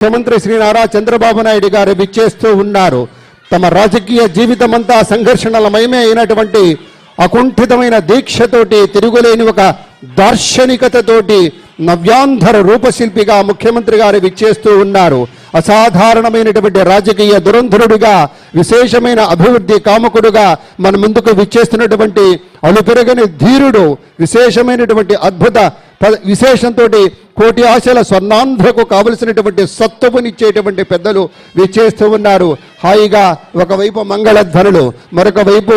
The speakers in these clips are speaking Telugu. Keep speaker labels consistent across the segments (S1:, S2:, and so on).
S1: ముఖ్యమంత్రి శ్రీ నారా చంద్రబాబు నాయుడు గారు విచ్చేస్తూ ఉన్నారు. తమ రాజకీయ జీవితమంతా సంఘర్షణలమయమే అయినటువంటి అకుంఠితమైన దీక్షతోటి, తిరుగులేని ఒక దార్శనికతతోటి నవ్యాంధ్ర రూపశిల్పిగా ముఖ్యమంత్రి గారు విచ్చేస్తూ ఉన్నారు. అసాధారణమైనటువంటి రాజకీయ దురంధరుడిగా, విశేషమైన అభివృద్ధి కాముకుడుగా మన ముందుకు విచ్చేస్తున్నటువంటి అలుపెరగని ధీరుడు, విశేషమైనటువంటి అద్భుత విశేషంతో కోటి ఆశల స్వర్ణాంధ్రకు కావలసినటువంటి సత్తువునిచ్చేటువంటి పెద్దలు విచ్చేస్తూ ఉన్నారు. హాయిగా ఒకవైపు మంగళధ్వనులు, మరొక వైపు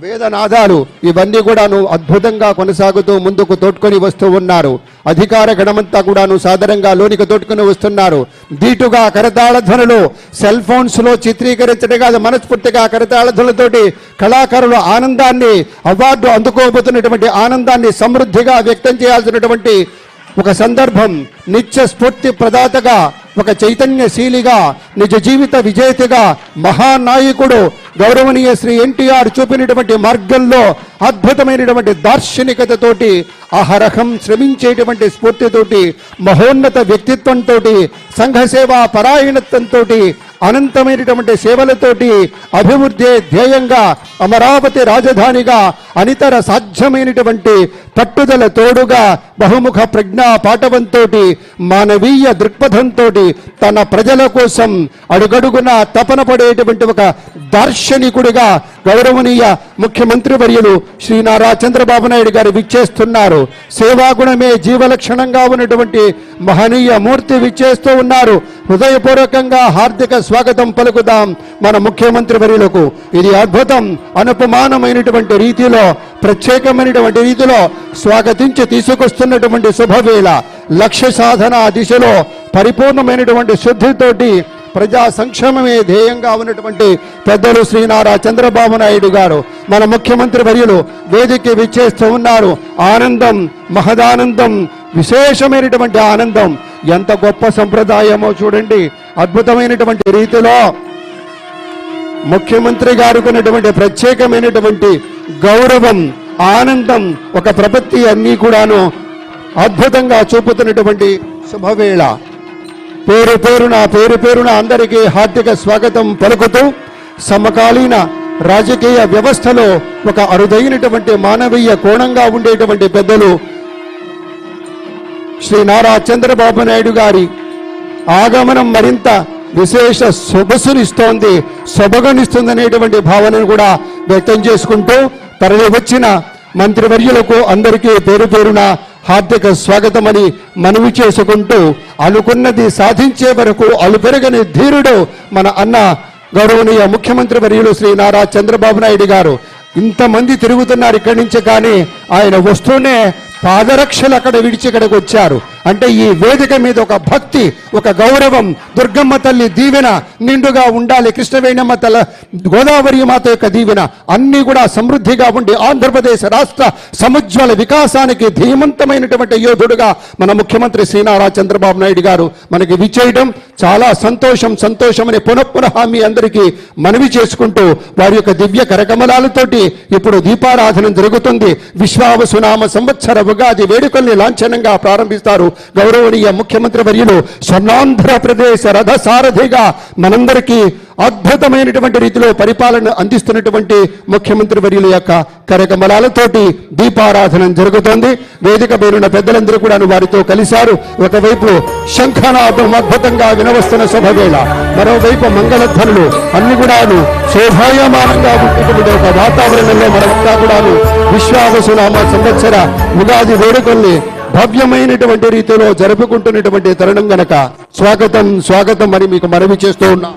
S1: వేదనాదాలు, ఇవన్నీ కూడాను అద్భుతంగా కొనసాగుతూ ముందుకు తోడ్కొని వస్తూ ఉన్నారు. అధికార గణమంతా కూడాను సాధారణంగా లోనికి తోడ్కొని వస్తున్నారు. దీటుగా కరతాళ ధ్వనులు, సెల్ ఫోన్స్ లో చిత్రీకరించడం కాదు, మనస్ఫూర్తిగా కరతాళ ధ్వనులతోటి కళాకారుల ఆనందాన్ని, అవార్డు అందుకోబోతున్నటువంటి ఆనందాన్ని సమృద్ధిగా వ్యక్తం చేయాల్సినటువంటి ఒక సందర్భం. నిత్య స్ఫూర్తి ప్రదాతగా, ఒక చైతన్యశీలిగా, నిజ జీవిత విజేతగా, మహానాయకుడు గౌరవనీయ శ్రీ ఎన్టీఆర్ చూపినటువంటి మార్గంలో అద్భుతమైనటువంటి దార్శనికతతోటి, అహరహం శ్రమించేటువంటి స్ఫూర్తితోటి, మహోన్నత వ్యక్తిత్వంతో, సంఘసేవా పరాయణత్వంతో, అనంతమైనటువంటి సేవలతోటి, అభివృద్ధి ధ్యేయంగా, అమరావతి రాజధానిగా, అనితర సాధ్యమైనటువంటి పట్టుదల తోడుగా, బహుముఖ ప్రజ్ఞా పాటవంతో, మానవీయ దృక్పథంతో తన ప్రజల కోసం అడుగడుగున తపన పడేటువంటి ఒక దార్శనికుడిగా గౌరవనీయ ముఖ్యమంత్రి వర్యులు శ్రీ నారా చంద్రబాబు నాయుడు గారు విచ్చేస్తున్నారు. సేవాగుణమే జీవలక్షణంగా ఉన్నటువంటి మహనీయ మూర్తి విచ్చేస్తూ ఉన్నారు. హృదయపూర్వకంగా హార్దిక స్వాగతం పలుకుదాం మన ముఖ్యమంత్రి వర్యులకు. ఇది అద్భుతం, అనుపమానమైనటువంటి రీతిలో, ప్రత్యేకమైనటువంటి రీతిలో స్వాగతించి తీసుకొస్తున్నటువంటి శుభవేళ. లక్ష్య సాధన దిశలో పరిపూర్ణమైనటువంటి శుద్ధితోటి ప్రజా సంక్షేమమే ధ్యేయంగా ఉన్నటువంటి పెద్దలు శ్రీ నారా చంద్రబాబు నాయుడు గారు, మన ముఖ్యమంత్రి వర్యులు వేదికకి విచ్చేస్తూ ఉన్నారు. ఆనందం, మహదానందం, విశేషమైనటువంటి ఆనందం. ఎంత గొప్ప సంప్రదాయమో చూడండి. అద్భుతమైనటువంటి రీతిలో ముఖ్యమంత్రి గారికి ఉన్నటువంటి ప్రత్యేకమైనటువంటి గౌరవం, ఆనందం, ఒక ప్రపత్తి అన్నీ కూడాను అద్భుతంగా చూపుతున్నటువంటి శుభవేళ. పేరు పేరున అందరికీ హార్దిక స్వాగతం పలుకుతూ, సమకాలీన రాజకీయ వ్యవస్థలో ఒక అరుదైనటువంటి మానవీయ కోణంగా ఉండేటువంటి పెద్దలు శ్రీ నారా చంద్రబాబు నాయుడు గారి ఆగమనం మరింత విశేష సొగసునిస్తోంది, సొబగనిస్తుందనేటువంటి భావనను కూడా వ్యక్తం చేసుకుంటూ, తరలి వచ్చిన మంత్రివర్యులకు అందరికీ పేరున హార్దిక స్వాగతమని మనవి చేసుకుంటూ, అనుకున్నది సాధించే వరకు అలుపెరగని ధీరుడు మన అన్న గౌరవనీయ ముఖ్యమంత్రి వర్యులు శ్రీ నారా చంద్రబాబు నాయుడు గారు. ఇంతమంది తిరుగుతున్నారు ఇక్కడి నుంచి, కానీ ఆయన వస్తూనే పాదరక్షలు అక్కడ విడిచి ఇక్కడికి వచ్చారు. అంటే ఈ వేదిక మీద ఒక భక్తి, ఒక గౌరవం, దుర్గమ్మ తల్లి దీవెన నిండుగా ఉండాలి, కృష్ణవేణమ్మ తల, గోదావరి మాత యొక్క దీవెన అన్నీ కూడా సమృద్ధిగా ఉండి ఆంధ్రప్రదేశ్ రాష్ట్ర సముజ్వల వికాసానికి ధీమంతమైనటువంటి యోధుడుగా మన ముఖ్యమంత్రి శ్రీ నారా చంద్రబాబు నాయుడు గారు మనకి విచ్చేయడం చాలా సంతోషం అని పునః మీ అందరికీ మనవి చేసుకుంటూ, వారి యొక్క దివ్య కరకమలాలతోటి ఇప్పుడు దీపారాధన జరుగుతుంది. విశ్వావసునామ సంవత్సర ఉగాది వేడుకల్ని లాంఛనంగా ప్రారంభిస్తారు గౌరవనీయ ముఖ్యమంత్రి వర్యులు. స్వర్ణాంధ్రప్రదేశ్ రథసారథిగా మనందరికీ అద్భుతమైనటువంటి రీతిలో పరిపాలన అందిస్తున్నటువంటి ముఖ్యమంత్రి వర్యుల యొక్క కరకమలాలతోటి దీపారాధన జరుగుతోంది. వేదిక పేరున్న పెద్దలందరూ కూడా వారితో కలిశారు. ఒకవైపు శంఖనాదం అద్భుతంగా వినవస్తున్న శుభవేళ, మరోవైపు మంగళధ్వనులు అన్ని కూడాను శోభాయమానంగా ఉన్నటువంటి ఒక వాతావరణంలో మనమంతా కూడాను విశ్వావసునామ సంవత్సర ఉగాది వేడుకల్ని భవ్యమైనటువంటి రీతిలో జరుపుకుంటున్నటువంటి తరుణం గనక స్వాగతం అని మీకు మనవి చేస్తూ ఉన్నా.